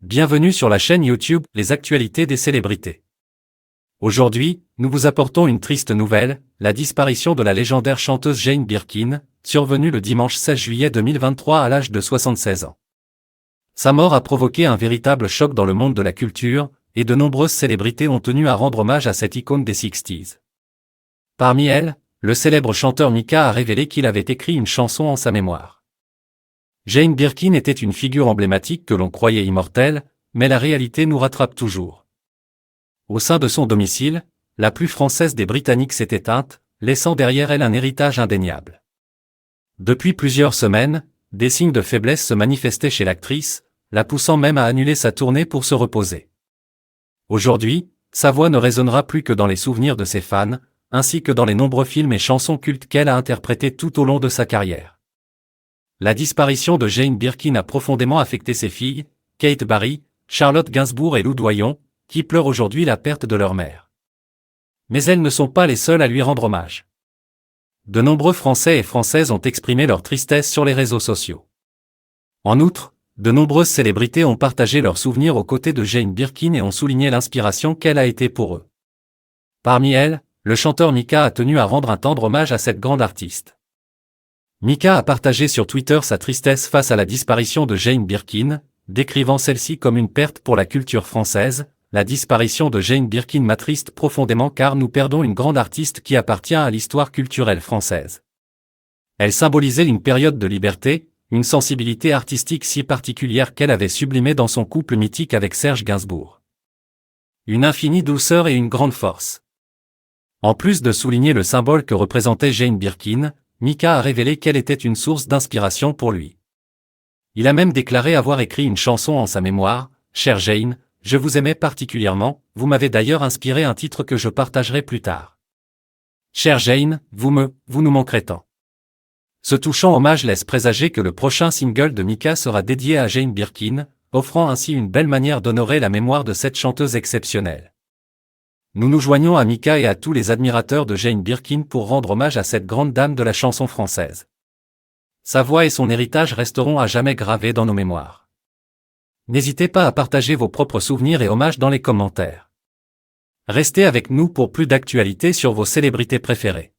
Bienvenue sur la chaîne YouTube Les actualités des célébrités. Aujourd'hui, nous vous apportons une triste nouvelle, la disparition de la légendaire chanteuse Jane Birkin, survenue le dimanche 16 juillet 2023 à l'âge de 76 ans. Sa mort a provoqué un véritable choc dans le monde de la culture, et de nombreuses célébrités ont tenu à rendre hommage à cette icône des 60s. Parmi elles, le célèbre chanteur Mika a révélé qu'il avait écrit une chanson en sa mémoire. Jane Birkin était une figure emblématique que l'on croyait immortelle, mais la réalité nous rattrape toujours. Au sein de son domicile, la plus française des Britanniques s'est éteinte, laissant derrière elle un héritage indéniable. Depuis plusieurs semaines, des signes de faiblesse se manifestaient chez l'actrice, la poussant même à annuler sa tournée pour se reposer. Aujourd'hui, sa voix ne résonnera plus que dans les souvenirs de ses fans, ainsi que dans les nombreux films et chansons cultes qu'elle a interprétés tout au long de sa carrière. La disparition de Jane Birkin a profondément affecté ses filles, Kate Barry, Charlotte Gainsbourg et Lou Doyon, qui pleurent aujourd'hui la perte de leur mère. Mais elles ne sont pas les seules à lui rendre hommage. De nombreux Français et Françaises ont exprimé leur tristesse sur les réseaux sociaux. En outre, de nombreuses célébrités ont partagé leurs souvenirs aux côtés de Jane Birkin et ont souligné l'inspiration qu'elle a été pour eux. Parmi elles, le chanteur Mika a tenu à rendre un tendre hommage à cette grande artiste. Mika a partagé sur Twitter sa tristesse face à la disparition de Jane Birkin, décrivant celle-ci comme une perte pour la culture française. La disparition de Jane Birkin m'attriste profondément car nous perdons une grande artiste qui appartient à l'histoire culturelle française. Elle symbolisait une période de liberté, une sensibilité artistique si particulière qu'elle avait sublimée dans son couple mythique avec Serge Gainsbourg. Une infinie douceur et une grande force. En plus de souligner le symbole que représentait Jane Birkin, Mika a révélé qu'elle était une source d'inspiration pour lui. Il a même déclaré avoir écrit une chanson en sa mémoire, « Chère Jane, je vous aimais particulièrement, vous m'avez d'ailleurs inspiré un titre que je partagerai plus tard. Chère Jane, vous nous manquerez tant. » Ce touchant hommage laisse présager que le prochain single de Mika sera dédié à Jane Birkin, offrant ainsi une belle manière d'honorer la mémoire de cette chanteuse exceptionnelle. Nous nous joignons à Mika et à tous les admirateurs de Jane Birkin pour rendre hommage à cette grande dame de la chanson française. Sa voix et son héritage resteront à jamais gravés dans nos mémoires. N'hésitez pas à partager vos propres souvenirs et hommages dans les commentaires. Restez avec nous pour plus d'actualités sur vos célébrités préférées.